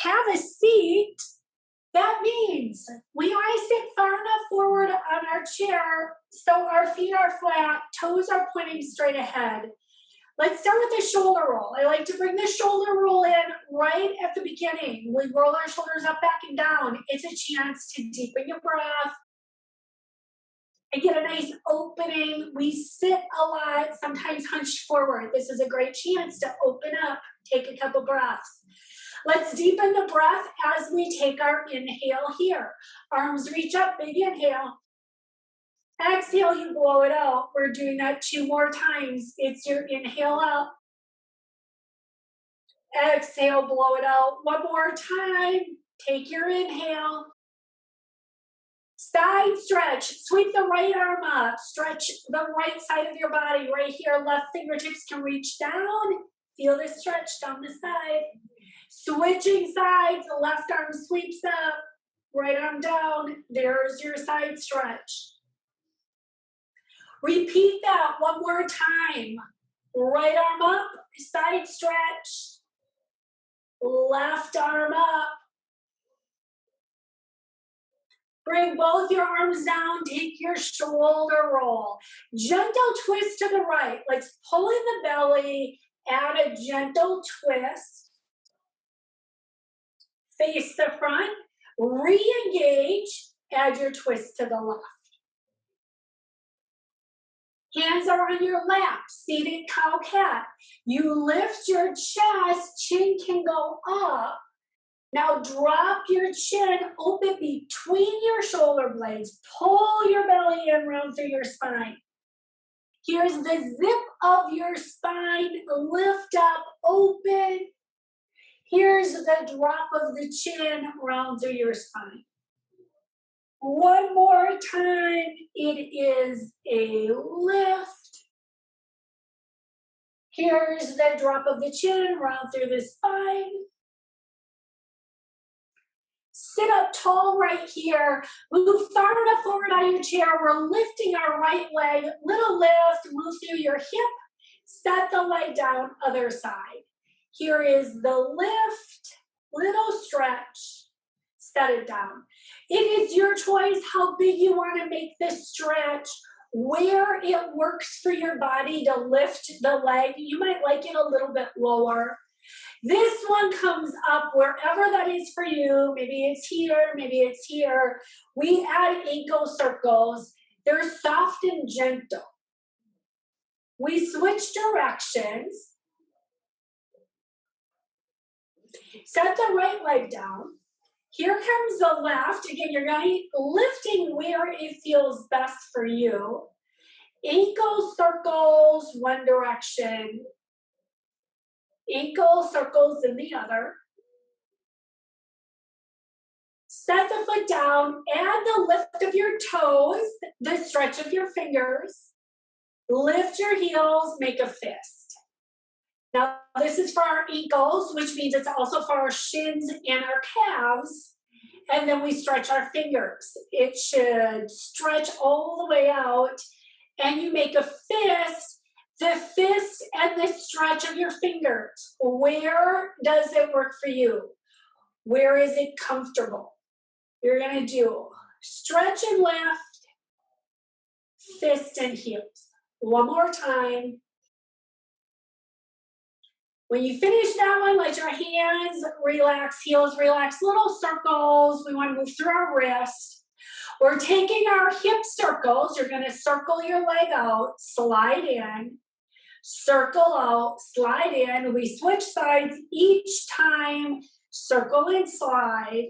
have a seat. That means we want to sit far enough forward on our chair so our feet are flat, toes are pointing straight ahead. Let's start with the shoulder roll. I like to bring the shoulder roll in right at the beginning. We roll our shoulders up, back, and down. It's a chance to deepen your breath and get a nice opening. We sit a lot, sometimes hunched forward. This is a great chance to open up, take a couple breaths. Let's deepen the breath as we take our inhale here. Arms reach up, big inhale. Exhale, you blow it out. We're doing that 2 more times. It's your inhale up. Exhale, blow it out. 1 more time. Take your inhale. Side stretch. Sweep the right arm up. Stretch the right side of your body. Right here, left fingertips can reach down. Feel the stretch down the side. Switching sides. The left arm sweeps up. Right arm down. There's your side stretch. Repeat that 1 more time. Right arm up, side stretch. Left arm up. Bring both your arms down, take your shoulder roll. Gentle twist to the right. Let's pull in the belly, add a gentle twist. Face the front, re-engage, add your twist to the left. Hands are on your lap, seated cow-cat. You lift your chest, chin can go up. Now drop your chin, open between your shoulder blades. Pull your belly in, round through your spine. Here's the zip of your spine, lift up, open. Here's the drop of the chin, round through your spine. 1 more time, it is a lift. Here's the drop of the chin, round through the spine. Sit up tall right here. Move far enough forward on your chair. We're lifting our right leg. Little lift, move through your hip. Set the leg down, other side. Here is the lift, little stretch. Set it down. It is your choice how big you want to make this stretch, where it works for your body to lift the leg. You might like it a little bit lower. This one comes up wherever that is for you. Maybe it's here, maybe it's here. We add ankle circles. They're soft and gentle. We switch directions. Set the right leg down. Here comes the left. Again, you're going to be lifting where it feels best for you. Ankle circles, one direction. Ankle circles in the other. Set the foot down. Add the lift of your toes, the stretch of your fingers. Lift your heels, make a fist. Now, this is for our ankles, which means it's also for our shins and our calves. And then we stretch our fingers. It should stretch all the way out. And you make a fist, the fist and the stretch of your fingers. Where does it work for you? Where is it comfortable? You're going to do stretch and lift, fist and heels. 1 more time. When you finish that one, let your hands relax, heels relax, little circles. We want to move through our wrist. We're taking our hip circles. You're going to circle your leg out, slide in, circle out, slide in. We switch sides each time, circle and slide.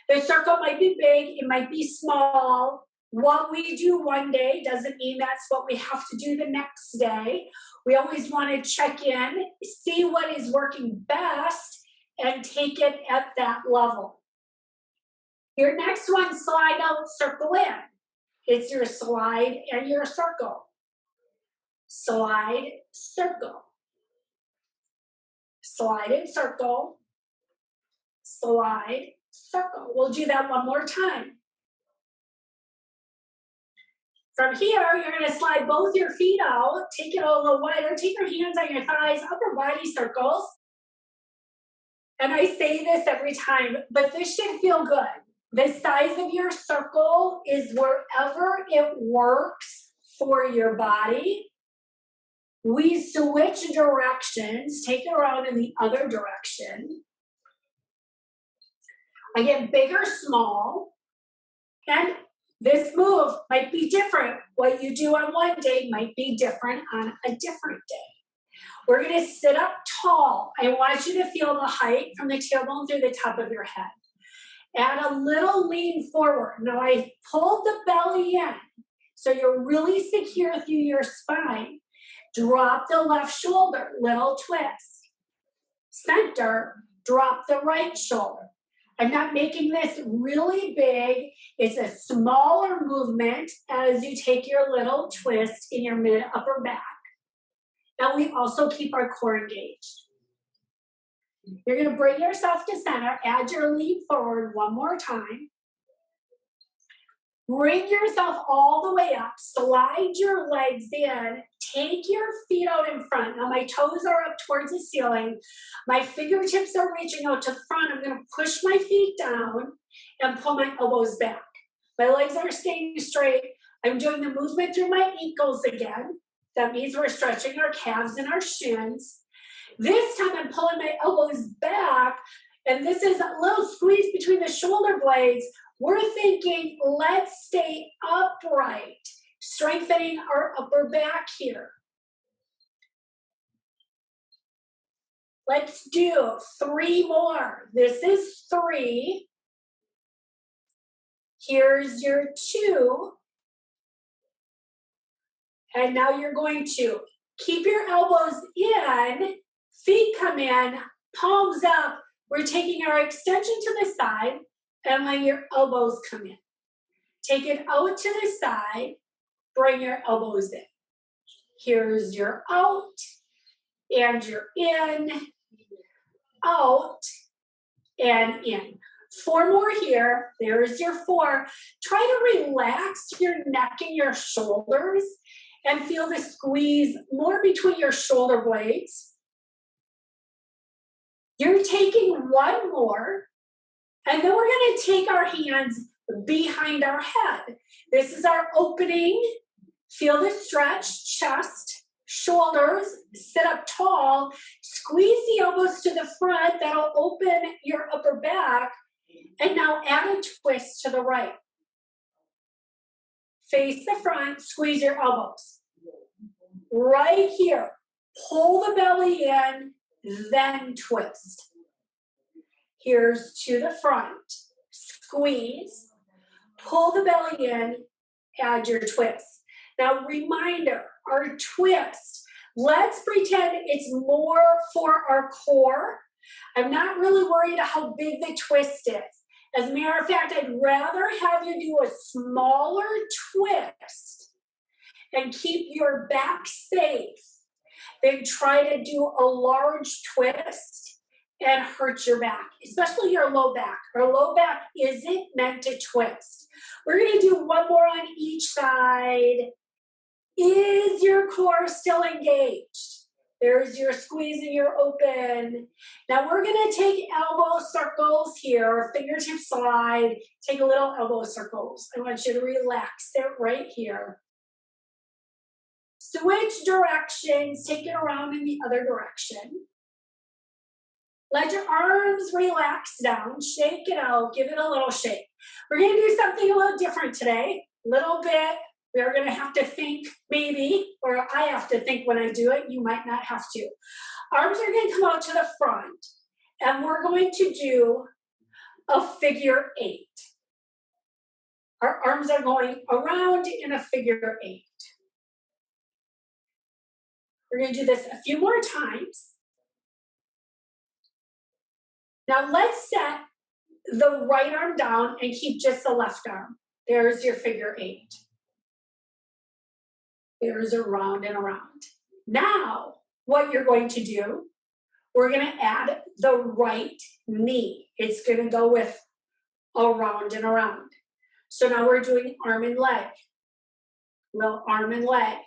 The circle might be big, it might be small. What we do one day doesn't mean that's what we have to do the next day. We always want to check in, see what is working best, and take it at that level. Your next one, slide out, circle in. It's your slide and your circle. Slide, circle. Slide and circle. Slide, circle. We'll do that 1 more time. From here, you're going to slide both your feet out, take it a little wider, take your hands on your thighs, upper body circles. And I say this every time, but this should feel good. The size of your circle is wherever it works for your body. We switch directions, take it around in the other direction. I get big or small, and this move might be different. What you do on one day might be different on a different day. We're gonna sit up tall. I want you to feel the height from the tailbone through the top of your head. Add a little lean forward. Now I pulled the belly in, so you're really secure through your spine. Drop the left shoulder, little twist. Center, drop the right shoulder. I'm not making this really big. It's a smaller movement as you take your little twist in your mid upper back. And we also keep our core engaged. You're going to bring yourself to center, add your lean forward one more time. Bring yourself all the way up, slide your legs in, take your feet out in front. Now my toes are up towards the ceiling. My fingertips are reaching out to front. I'm going to push my feet down and pull my elbows back. My legs are staying straight. I'm doing the movement through my ankles again. That means we're stretching our calves and our shins. This time I'm pulling my elbows back, and this is a little squeeze between the shoulder blades. We're thinking, let's stay upright, strengthening our upper back here. Let's do 3 more. This is 3. Here's your 2. And now you're going to keep your elbows in, feet come in, palms up. We're taking our extension to the side and let your elbows come in. Take it out to the side, bring your elbows in. Here's your out, and your in, out, and in. 4 more here. There's your 4. Try to relax your neck and your shoulders and feel the squeeze more between your shoulder blades. You're taking 1 more, and then we're going to take our hands behind our head. This is our opening. Feel the stretch, chest, shoulders, sit up tall, squeeze the elbows to the front. That'll open your upper back. And now add a twist to the right. Face the front, squeeze your elbows. Right here, pull the belly in, then twist. Here's to the front, squeeze, pull the belly in, add your twist. Now reminder, our twist, let's pretend it's more for our core. I'm not really worried how big the twist is. As a matter of fact, I'd rather have you do a smaller twist and keep your back safe than try to do a large twist and hurt your back, especially your low back. Our low back isn't meant to twist. We're going to do 1 more on each side. Is your core still engaged? There's your squeeze and your open. Now we're going to take elbow circles here, fingertip slide, take a little elbow circles. I want you to relax it right here. Switch directions, take it around in the other direction. Let your arms relax down, shake it out, give it a little shake. We're going to do something a little different today, a little bit. We're going to have to think maybe, or I have to think when I do it, you might not have to. Arms are going to come out to the front, and we're going to do a figure 8. Our arms are going around in a figure 8. We're going to do this a few more times. Now let's set the right arm down and keep just the left arm. There's your figure 8. There's around and around. Now, what you're going to do, we're going to add the right knee. It's going to go with around and around. So now we're doing arm and leg. Little arm and leg.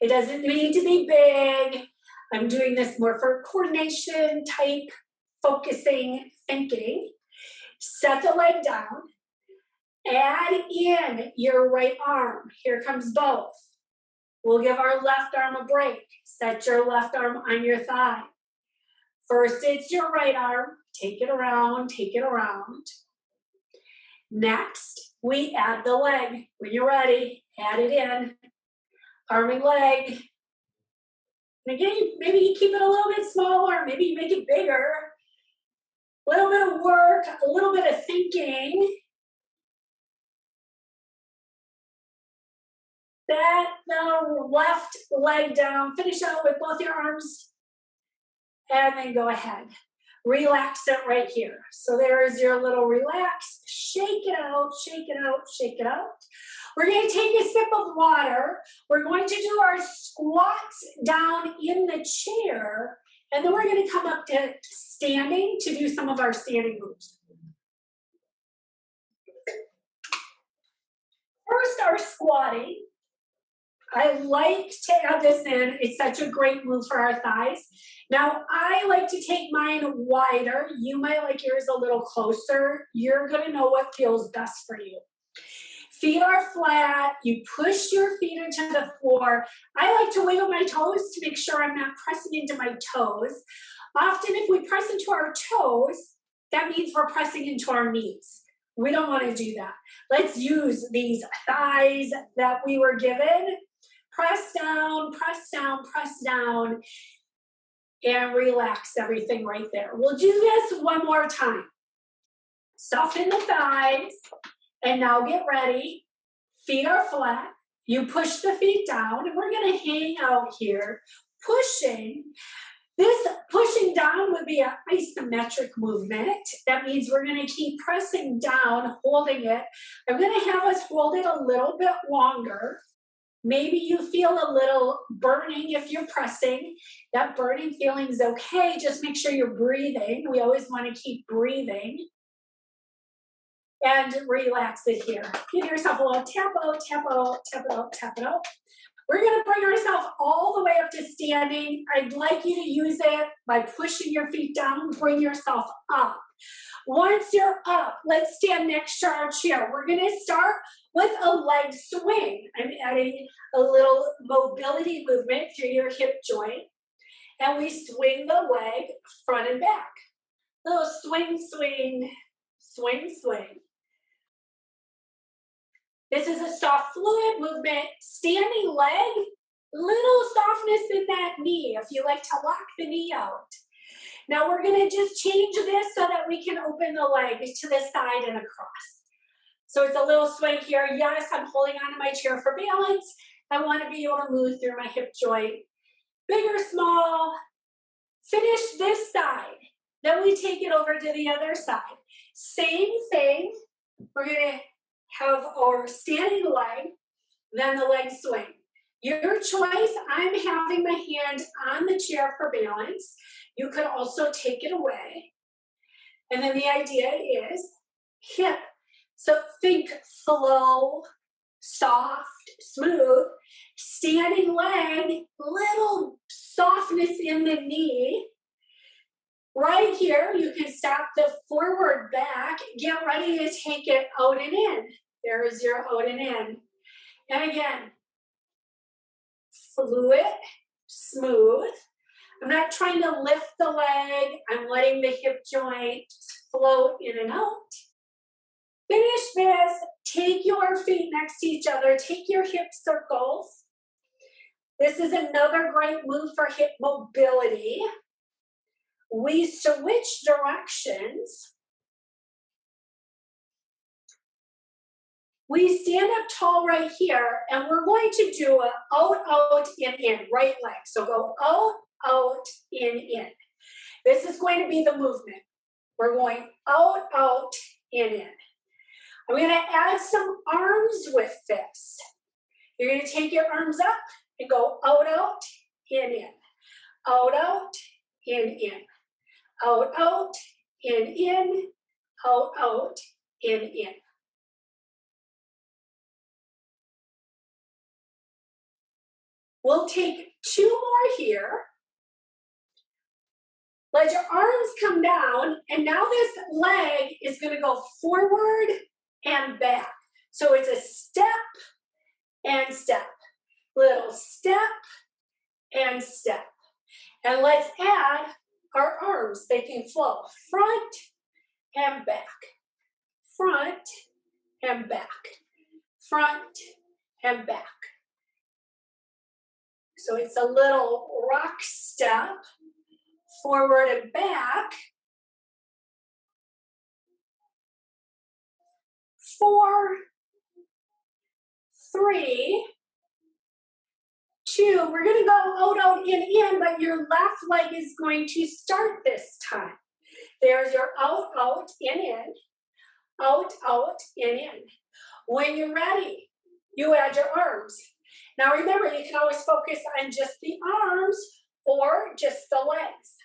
It doesn't need to be big. I'm doing this more for coordination type focusing thinking. Set the leg down. Add in your right arm. Here comes both. We'll give our left arm a break. Set your left arm on your thigh. First, it's your right arm. Take it around, take it around. Next, we add the leg. When you're ready, add it in. Arm and leg. And again, maybe you keep it a little bit smaller, maybe you make it bigger. A little bit of work, a little bit of thinking. Set the left leg down. Finish out with both your arms. And then go ahead. Relax it right here. So there's your little relax. Shake it out, shake it out, shake it out. We're going to take a sip of water. We're going to do our squats down in the chair. And then we're going to come up to standing to do some of our standing moves. First, our squatting. I like to add this in. It's such a great move for our thighs. Now, I like to take mine wider. You might like yours a little closer. You're going to know what feels best for you. Feet are flat. You push your feet into the floor. I like to wiggle my toes to make sure I'm not pressing into my toes. Often, if we press into our toes, that means we're pressing into our knees. We don't want to do that. Let's use these thighs that we were given. Press down, press down, press down, and relax everything right there. We'll do this one more time. Soften the thighs, and now get ready. Feet are flat. You push the feet down, and we're going to hang out here, pushing. This pushing down would be an isometric movement. That means we're going to keep pressing down, holding it. I'm going to have us hold it a little bit longer. Maybe you feel a little burning if you're pressing. That burning feeling is okay. Just make sure you're breathing. We always want to keep breathing. And relax it here. Give yourself a little tap out, tap out, tap it out, tap it out. We're going to bring ourselves all the way up to standing. I'd like you to use it by pushing your feet down. Bring yourself up. Once you're up, let's stand next to our chair. We're going to start with a leg swing. I'm adding a little mobility movement through your hip joint. And we swing the leg front and back. Little swing, swing, swing, swing. This is a soft fluid movement. Standing leg, little softness in that knee if you like to lock the knee out. Now we're going to just change this so that we can open the leg to the side and across. So it's a little swing here. Yes, I'm holding onto my chair for balance. I want to be able to move through my hip joint. Big or small. Finish this side. Then we take it over to the other side. Same thing. We're going to have our standing leg, then the leg swing. Your choice. I'm having my hand on the chair for balance. You could also take it away. And then the idea is hip. So think slow, soft, smooth. Standing leg, little softness in the knee. Right here, you can stop the forward back. Get ready to take it out and in. There's your out and in. And again, fluid, smooth. I'm not trying to lift the leg. I'm letting the hip joint float in and out. Finish this. Take your feet next to each other. Take your hip circles. This is another great move for hip mobility. We switch directions. We stand up tall right here, and we're going to do an out, out, in, right leg. So go out, out, in. This is going to be the movement. We're going out, out, in. I'm going to add some arms with this. You're going to take your arms up and go out, out, in. Out, out, in. Out, out, in. Out, out, in. We'll take two more here. Let your arms come down, and now this leg is gonna go forward and back. So it's a step and step, little step and step. And let's add our arms. They can flow front and back, front and back, front and back. So it's a little rock step, forward and back. 4, 3, 2. We're going to go out, in, but your left leg is going to start this time. There's your out, in, out, in. When you're ready, you add your arms. Now remember, you can always focus on just the arms or just the legs.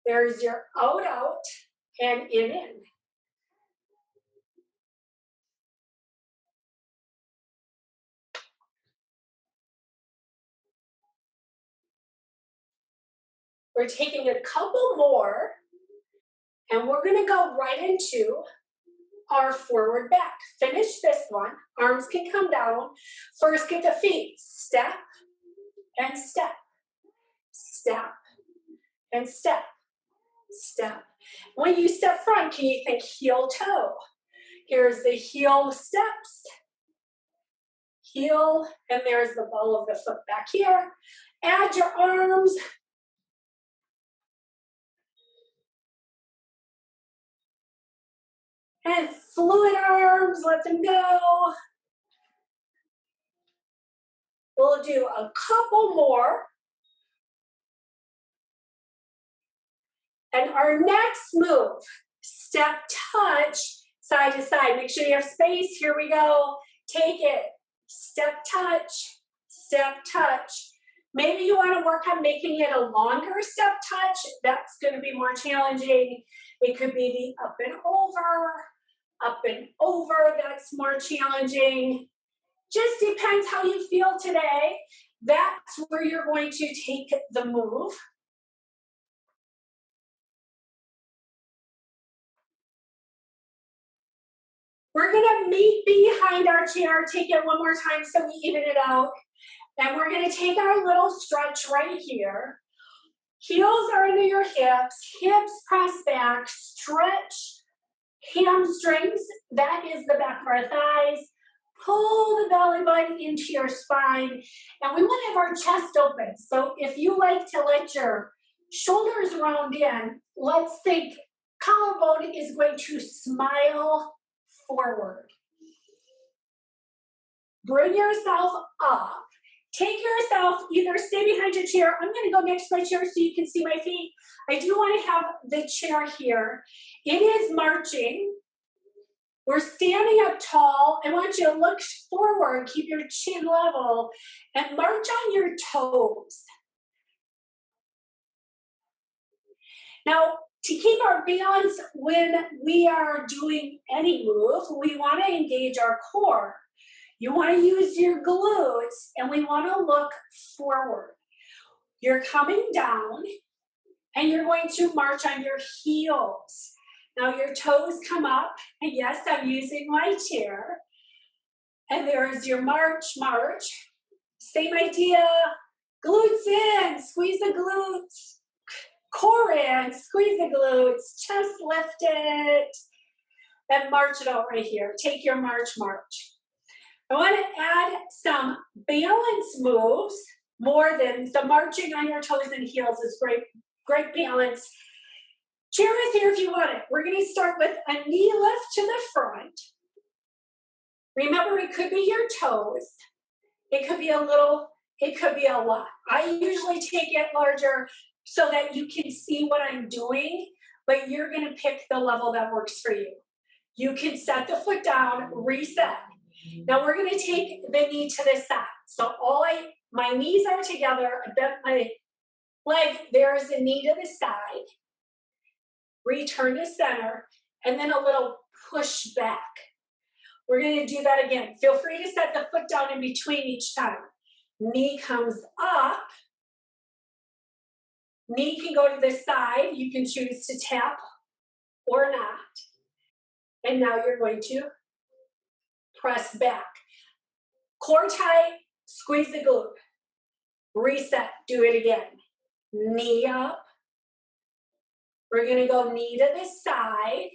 There's your out, and in. We're taking a couple more, and we're gonna go right into our forward back. Finish this one, arms can come down. First get the feet, step and step, step and step, step. When you step front, can you think heel toe? Here's the heel steps, heel, and there's the ball of the foot back here. Add your arms. And fluid arms, let them go. We'll do a couple more. And our next move, step touch, side to side. Make sure you have space. Here we go. Take it. Step touch, step touch. Maybe you want to work on making it a longer step touch. That's going to be more challenging. It could be the up and over. That's more challenging. Just depends how you feel today. That's where you're going to take the move. We're gonna meet behind our chair. Take it one more time so we even it out. And we're gonna take our little stretch right here. Heels are into your hips press back, stretch hamstrings, that is the back of our thighs. Pull the belly button into your spine. And we wanna have our chest open. So if you like to let your shoulders round in, let's think collarbone is going to smile forward. Bring yourself up. Take yourself, either stay behind your chair. I'm going to go next to my chair so you can see my feet. I do want to have the chair here. It is marching. We're standing up tall. I want you to look forward, keep your chin level, and march on your toes. Now, to keep our balance when we are doing any move, we want to engage our core. You want to use your glutes, and we want to look forward. You're coming down, and you're going to march on your heels. Now your toes come up, and yes, I'm using my chair. And there's your march. Same idea. Glutes in, squeeze the glutes. Core in, squeeze the glutes, chest lifted, and march it out right here. Take your march. I want to add some balance moves, more than the marching on your toes and heels is great balance. Chair is here if you want it. We're going to start with a knee lift to the front. Remember, it could be your toes. It could be a little, it could be a lot. I usually take it larger so that you can see what I'm doing, but you're going to pick the level that works for you. You can set the foot down, reset. Now we're going to take the knee to the side. So my knees are together, I bent my leg, there's a knee to the side, return to center, and then a little push back. We're going to do that again. Feel free to set the foot down in between each time. Knee comes up, Knee can go to the side. You can choose to tap or not. And now you're going to press back. Core tight, squeeze the glute. Reset, do it again. Knee up. We're gonna go knee to the side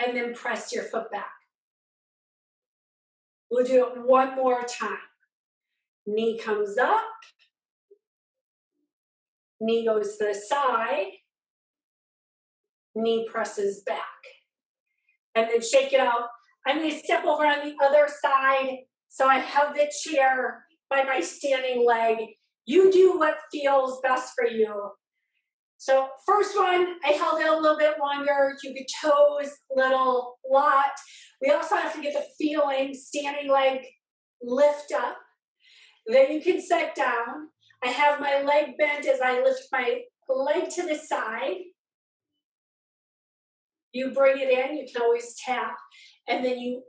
and then press your foot back. We'll do it one more time. Knee comes up. Knee goes to the side. Knee presses back. And then shake it out. I'm going to step over on the other side so I have the chair by my standing leg. You do what feels best for you. So first one, I held it a little bit longer. You could toes little lot. We also have to get the feeling, standing leg lift up. Then you can set down. I have my leg bent as I lift my leg to the side. You bring it in, you can always tap, and then you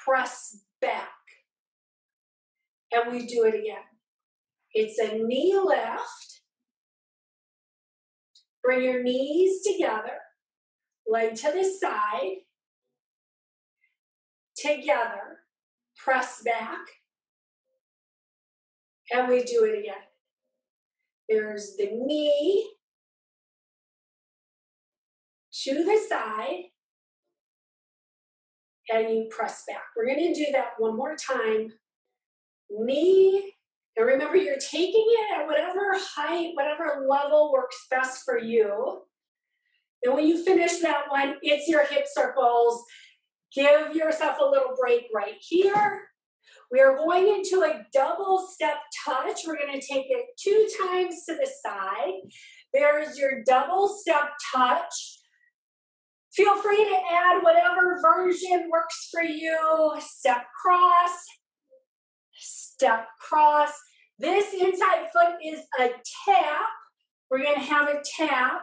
press back. And we do it again. It's a knee lift. Bring your knees together, leg to the side, together, press back, and we do it again. There's the knee to the side, and you press back. We're going to do that one more time. Knee, and remember you're taking it at whatever height, whatever level works best for you. And when you finish that one, it's your hip circles. Give yourself a little break right here. We are going into a double step touch. We're going to take it 2 times to the side. There's your double step touch. Feel free to add whatever version works for you. Step cross, step cross. This inside foot is a tap. We're going to have a tap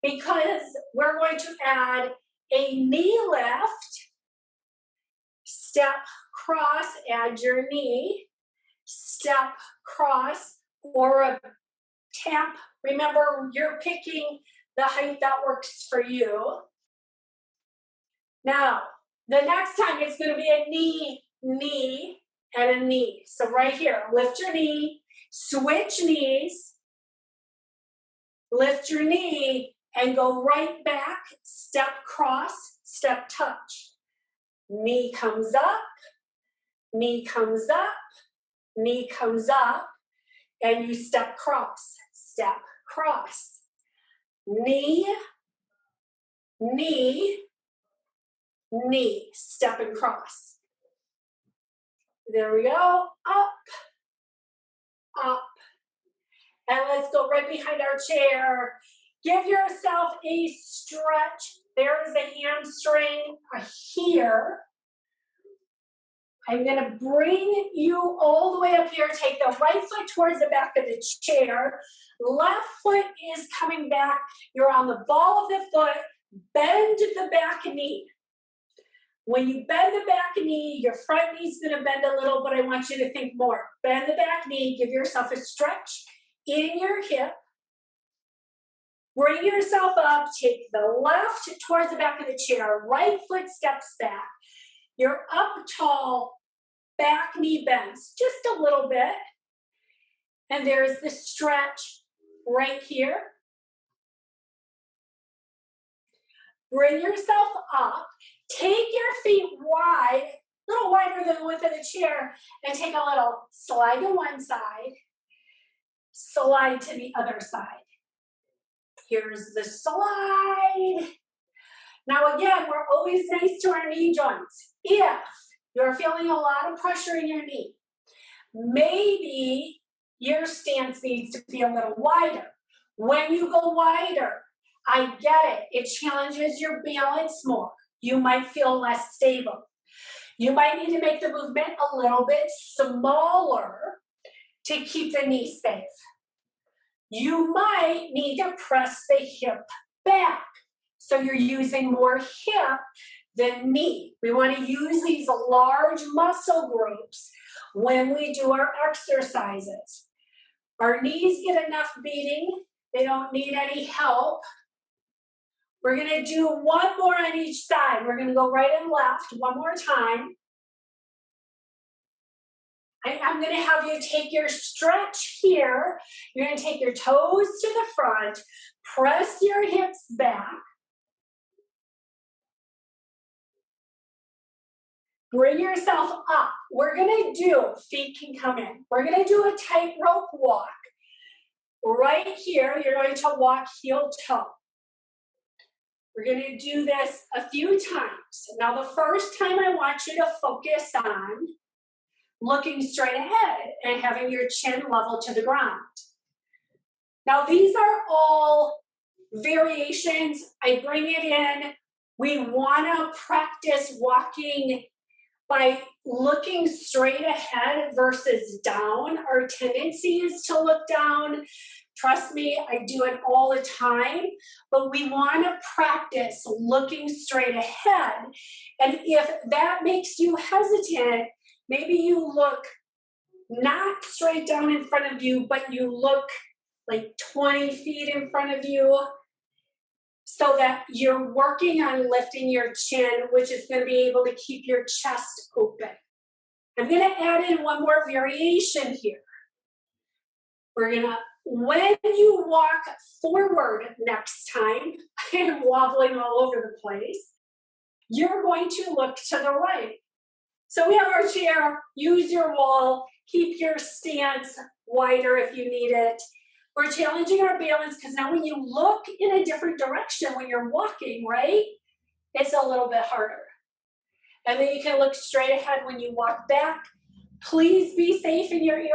because we're going to add a knee lift. Step cross, add your knee. Step cross or a tap. Remember, you're picking the height that works for you. Now, the next time it's going to be a knee, knee, and a knee. So right here, lift your knee, switch knees, lift your knee, and go right back, step cross, step touch. Knee comes up, knee comes up, knee comes up, and you step cross, knee, knee, knee, step and cross. There we go, up, up. And let's go right behind our chair. Give yourself a stretch. There is a hamstring here. I'm gonna bring you all the way up here. Take the right foot towards the back of the chair. Left foot is coming back. You're on the ball of the foot. Bend the back knee. When you bend the back knee, your front knee's gonna bend a little, but I want you to think more. Bend the back knee, give yourself a stretch in your hip. Bring yourself up, take the left towards the back of the chair, right foot steps back. You're up tall, back knee bends just a little bit. And there's the stretch right here. Bring yourself up, take your feet wide, a little wider than the width of the chair, and take a little slide to one side, slide to the other side. Here's the slide. Now again, we're always nice to our knee joints. If you're feeling a lot of pressure in your knee, maybe your stance needs to be a little wider. When you go wider, I get it. It challenges your balance more. You might feel less stable. You might need to make the movement a little bit smaller to keep the knee safe. You might need to press the hip back. So you're using more hip than knee. We want to use these large muscle groups when we do our exercises. Our knees get enough beating. They don't need any help. We're gonna do one more on each side. We're gonna go right and left one more time. I'm gonna have you take your stretch here. You're gonna take your toes to the front, press your hips back. Bring yourself up. We're gonna do, feet can come in. We're gonna do a tightrope walk. Right here, you're going to walk heel toe. We're gonna do this a few times. Now the first time I want you to focus on looking straight ahead and having your chin level to the ground. Now these are all variations. I bring it in. We wanna practice walking by looking straight ahead versus down. Our tendency is to look down. Trust me, I do it all the time, but we want to practice looking straight ahead. And if that makes you hesitant, maybe you look not straight down in front of you, but you look like 20 feet in front of you, so that you're working on lifting your chin, which is going to be able to keep your chest open. I'm going to add in one more variation here. We're going to, when you walk forward next time, I am wobbling all over the place, you're going to look to the right. So we have our chair, use your wall, keep your stance wider if you need it. We're challenging our balance because now when you look in a different direction when you're walking, right, it's a little bit harder. And then you can look straight ahead when you walk back. Please be safe in your area.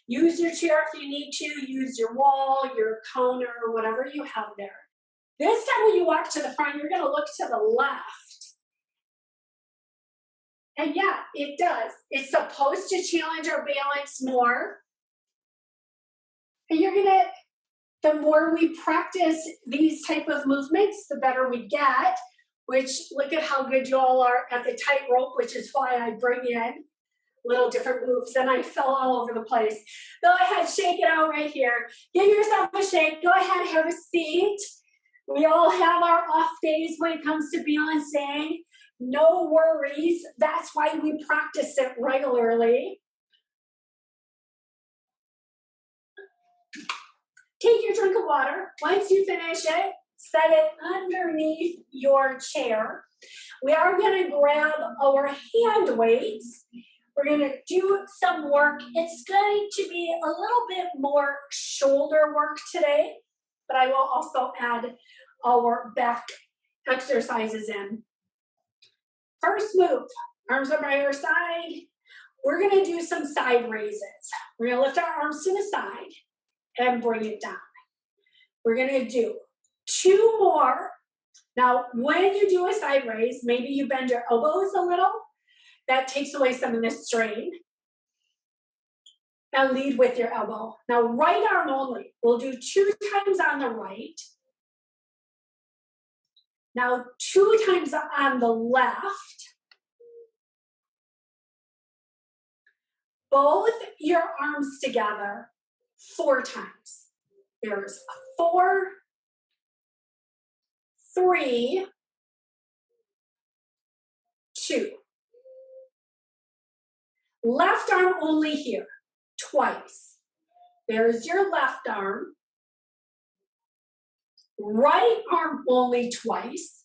Use your chair if you need to. Use your wall, your counter, whatever you have there. This time when you walk to the front, you're going to look to the left. And yeah, it does. It's supposed to challenge our balance more. And you're gonna, the more we practice these type of movements, the better we get, which look at how good you all are at the tightrope, which is why I bring in little different moves, and I fell all over the place. Go ahead, shake it out right here. Give yourself a shake. Go ahead, have a seat. We all have our off days when it comes to balancing. No worries. That's why we practice it regularly. Take your drink of water. Once you finish it, set it underneath your chair. We are going to grab our hand weights. We're going to do some work. It's going to be a little bit more shoulder work today, but I will also add our back exercises in. First move, arms are by our side. We're going to do some side raises. We're going to lift our arms to the side and bring it down. We're going to do 2 more. Now, when you do a side raise, maybe you bend your elbows a little. That takes away some of the strain. Now lead with your elbow. Now right arm only. We'll do 2 times on the right. Now 2 times on the left. Both your arms together 4 times. There's 4, 3, 2. Left arm only here, twice. There's your left arm. Right arm only twice.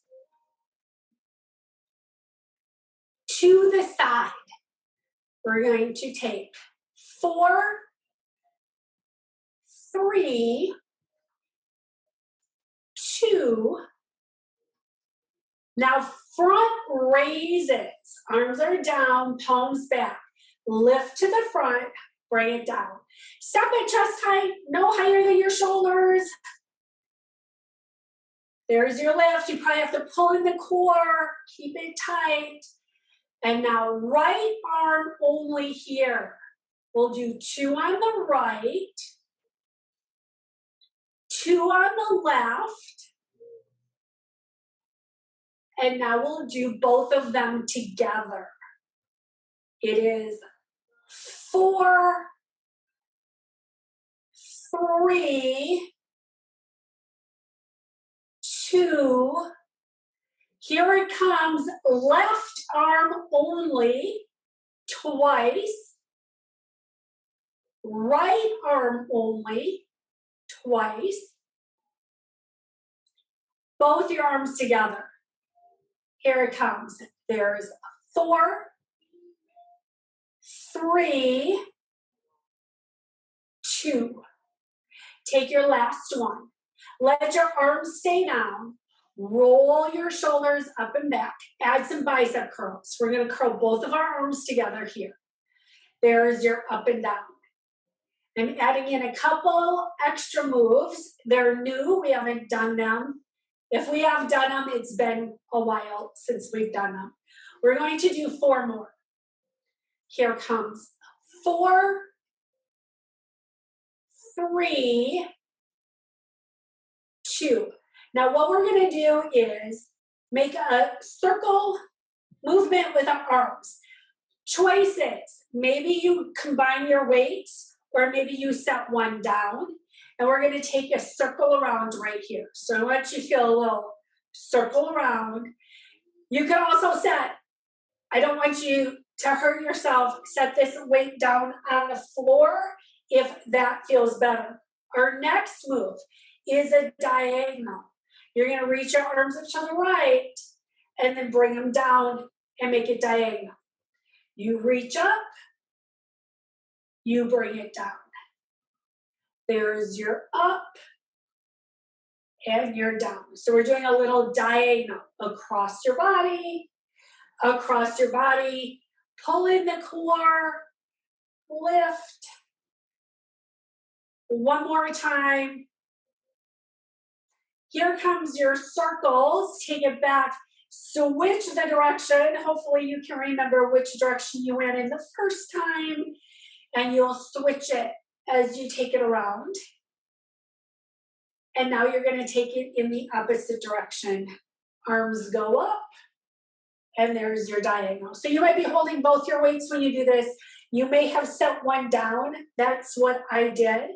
To the side. We're going to take 4, 3, 2. Now front raises. Arms are down, palms back. Lift to the front, bring it down. Step at chest height, no higher than your shoulders. There's your lift. You probably have to pull in the core, keep it tight. And now right arm only here. We'll do 2 on the right, 2 on the left, and now we'll do both of them together. It is 4, 3, 2, here it comes, left arm only, twice, right arm only, twice, both your arms together. Here it comes. There's 4, 3, 2. Take your last one. Let your arms stay down. Roll your shoulders up and back. Add some bicep curls. We're going to curl both of our arms together here. There's your up and down. I'm adding in a couple extra moves. They're new. We haven't done them. If we have done them, it's been a while since we've done them. We're going to do 4 more. Here comes 4, 3, 2. Now what we're going to do is make a circle movement with our arms. Choices. Maybe you combine your weights, or maybe you set one down. And we're going to take a circle around right here. So I want you to feel a little circle around. You can also set, I don't want you to hurt yourself, set this weight down on the floor if that feels better. Our next move is a diagonal. You're going to reach your arms up to the right and then bring them down and make it diagonal. You reach up, you bring it down. There's your up and your down. So we're doing a little diagonal across your body, pull in the core, lift. One more time. Here comes your circles. Take it back. Switch the direction. Hopefully you can remember which direction you went in the first time, and you'll switch it as you take it around. And now you're going to take it in the opposite direction. Arms go up, and there's your diagonal. So you might be holding both your weights when you do this. You may have set one down. That's what I did.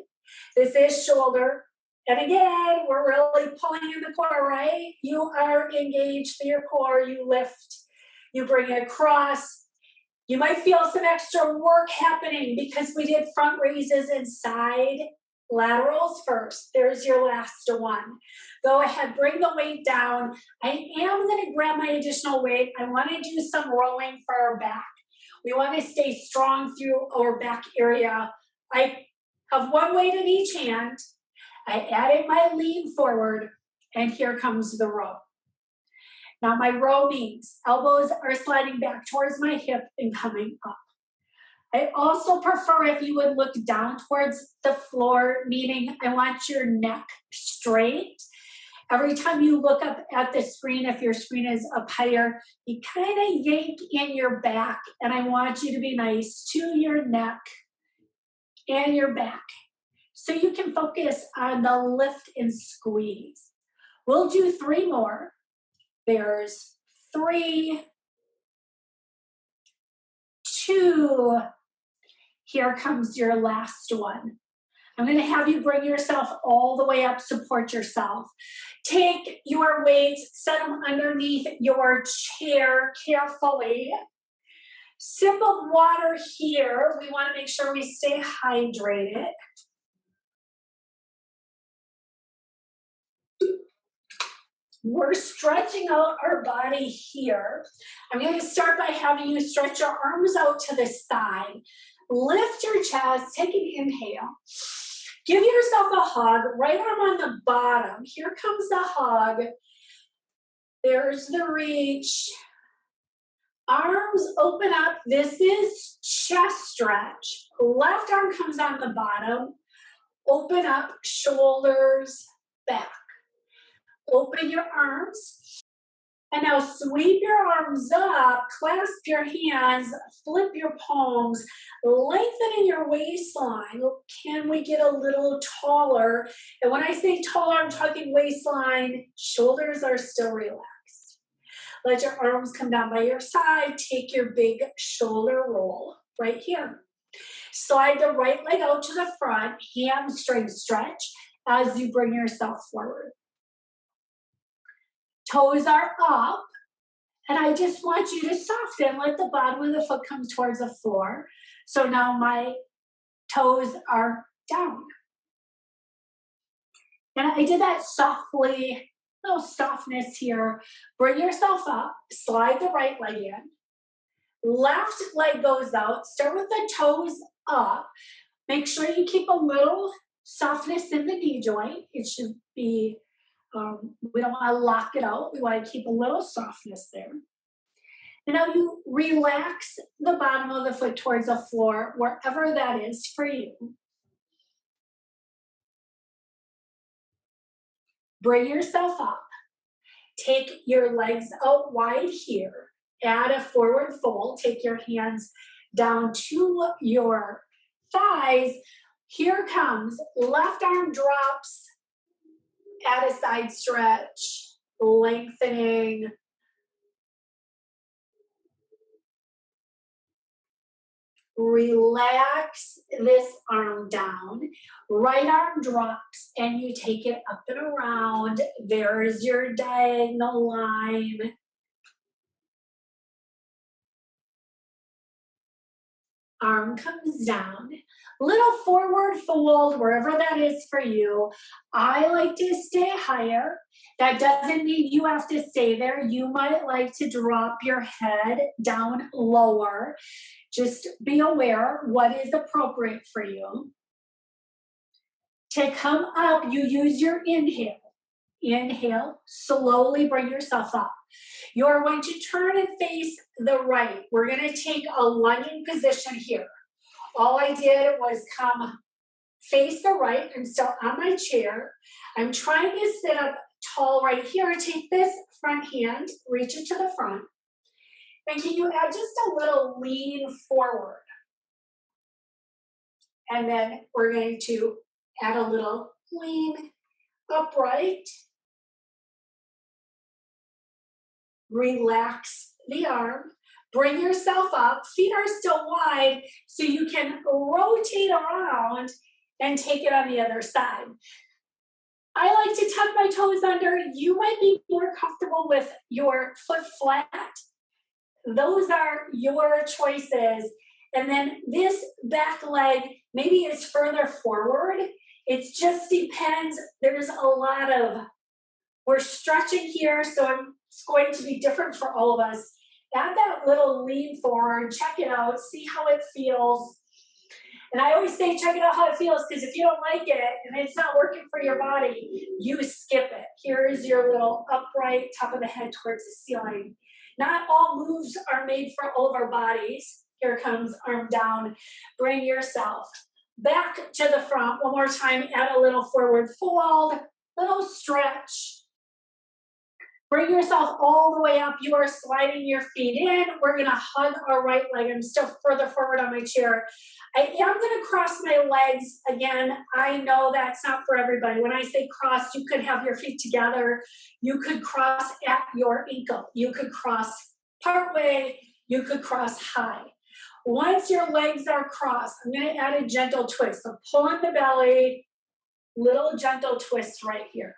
This is shoulder. And again, we're really pulling in the core, right? You are engaged through your core. You lift, you bring it across. You might feel some extra work happening because we did front raises and side laterals first. There's your last one. Go ahead, bring the weight down. I am going to grab my additional weight. I want to do some rowing for our back. We want to stay strong through our back area. I have one weight in each hand. I added my lean forward, and here comes the row. Now my row means elbows are sliding back towards my hip and coming up. I also prefer if you would look down towards the floor, meaning I want your neck straight. Every time you look up at the screen, if your screen is up higher, you kind of yank in your back, and I want you to be nice to your neck and your back, so you can focus on the lift and squeeze. We'll do 3 more. There's 3, 2. Here comes your last one. I'm going to have you bring yourself all the way up, support yourself. Take your weights, set them underneath your chair carefully. Sip of water here. We want to make sure we stay hydrated. We're stretching out our body here. I'm going to start by having you stretch your arms out to the side. Lift your chest, take an inhale. Give yourself a hug, right arm on the bottom. Here comes the hug. There's the reach. Arms open up. This is chest stretch. Left arm comes on the bottom. Open up, shoulders back. Open your arms. And now sweep your arms up, clasp your hands, flip your palms, lengthening your waistline. Can we get a little taller? And when I say taller, I'm talking waistline. Shoulders are still relaxed. Let your arms come down by your side. Take your big shoulder roll right here. Slide the right leg out to the front, hamstring stretch as you bring yourself forward. Toes are up, and I just want you to soften, let the bottom of the foot come towards the floor. So now my toes are down. And I did that softly, little softness here. Bring yourself up, slide the right leg in. Left leg goes out, start with the toes up. Make sure you keep a little softness in the knee joint. It should be, we don't want to lock it out. We want to keep a little softness there. And now you relax the bottom of the foot towards the floor, wherever that is for you. Bring yourself up. Take your legs out wide here. Add a forward fold. Take your hands down to your thighs. Here comes left arm drops. Add a side stretch, lengthening. Relax this arm down. Right arm drops and you take it up and around. There's your diagonal line. Arm comes down. Little forward fold, wherever that is for you. I like to stay higher. That doesn't mean you have to stay there. You might like to drop your head down lower. Just be aware what is appropriate for you. To come up, you use your inhale. Inhale, slowly bring yourself up. You're going to turn and face the right. We're going to take a lunging position here. All I did was come face the right. I'm still on my chair. I'm trying to sit up tall right here. Take this front hand, reach it to the front. And can you add just a little lean forward? And then we're going to add a little lean upright. Relax the arm. Bring yourself up. Feet are still wide, so you can rotate around and take it on the other side. I like to tuck my toes under. You might be more comfortable with your foot flat. Those are your choices. And then this back leg, maybe it's further forward. It just depends. There's a lot of, we're stretching here, so it's going to be different for all of us. Add that little lean forward, check it out, see how it feels. And I always say, check it out how it feels, because if you don't like it and it's not working for your body, you skip it. Here is your little upright, top of the head towards the ceiling. Not all moves are made for all of our bodies. Here comes arm down. Bring yourself back to the front. One more time, add a little forward fold, little stretch. Bring yourself all the way up. You are sliding your feet in. We're going to hug our right leg. I'm still further forward on my chair. I am going to cross my legs again. I know that's not for everybody. When I say cross, you could have your feet together. You could cross at your ankle. You could cross partway. You could cross high. Once your legs are crossed, I'm going to add a gentle twist. So pull in the belly, little gentle twist right here.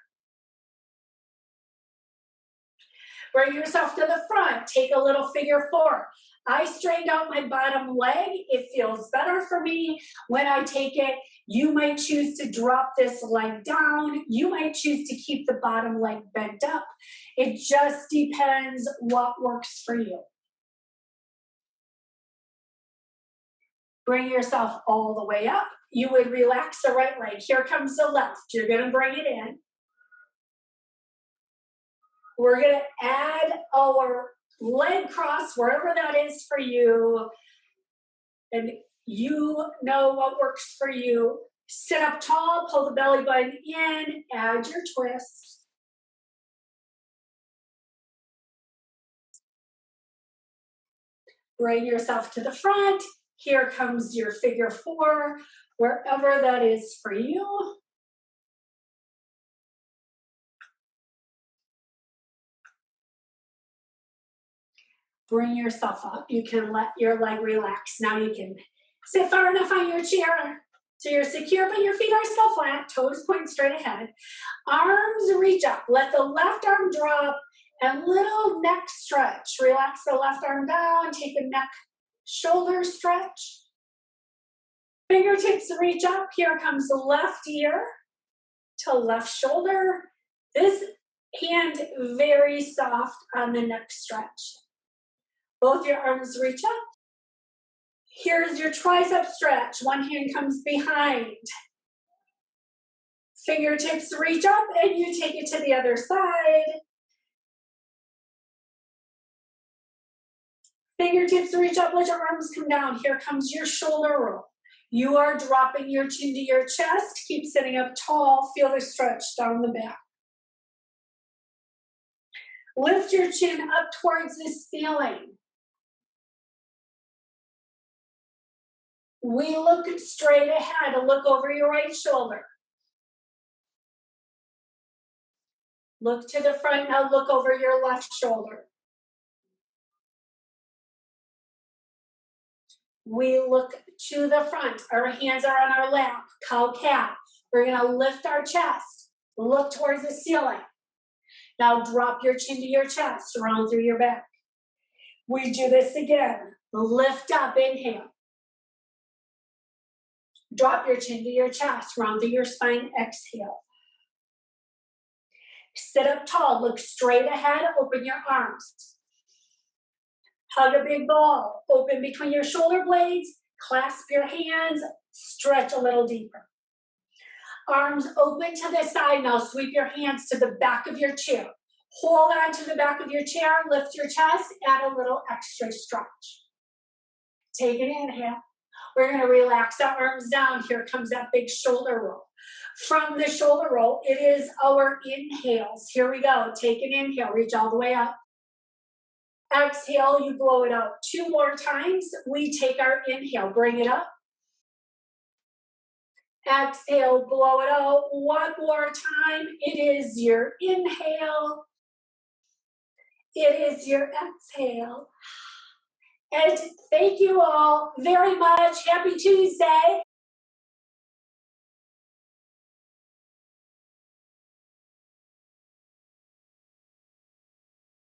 Bring yourself to the front. Take a little figure four. I straightened out my bottom leg. It feels better for me when I take it. You might choose to drop this leg down. You might choose to keep the bottom leg bent up. It just depends what works for you. Bring yourself all the way up. You would relax the right leg. Here comes the left. You're going to bring it in. We're going to add our leg cross wherever that is for you. And you know what works for you. Sit up tall, pull the belly button in, add your twist. Bring yourself to the front. Here comes your figure four, wherever that is for you. Bring yourself up. You can let your leg relax. Now you can Sit far enough on your chair so you're secure, but your feet are still flat, toes point straight ahead. Arms reach up. Let the left arm drop and little neck stretch. Relax the left arm down, take a neck shoulder stretch. Fingertips reach up. Here comes the left ear to left shoulder. This hand very soft on the neck stretch. Both your arms reach up. Here's your tricep stretch. One hand comes behind. Fingertips reach up and you take it to the other side. Fingertips reach up, let your arms come down. Here comes your shoulder roll. You are dropping your chin to your chest. Keep sitting up tall. Feel the stretch down the back. Lift your chin up towards the ceiling. We look straight ahead and look over your right shoulder. Look to the front, now look over your left shoulder. We look to the front, our hands are on our lap, cow-cat. We're gonna lift our chest, look towards the ceiling. Now drop your chin to your chest, round through your back. We do this again, lift up, inhale. Drop your chin to your chest, round through your spine, exhale. Sit up tall, look straight ahead, open your arms. Hug a big ball, open between your shoulder blades, clasp your hands, stretch a little deeper. Arms open to the side, now sweep your hands to the back of your chair. Hold on to the back of your chair, lift your chest, add a little extra stretch. Take an inhale. We're gonna relax our arms down. Here comes that big shoulder roll. From the shoulder roll, it is our inhales. Here we go, take an inhale, reach all the way up. Exhale, you blow it out 2 more times. We take our inhale, bring it up. Exhale, blow it out 1 more time. It is your inhale. It is your exhale. And thank you all very much. Happy Tuesday.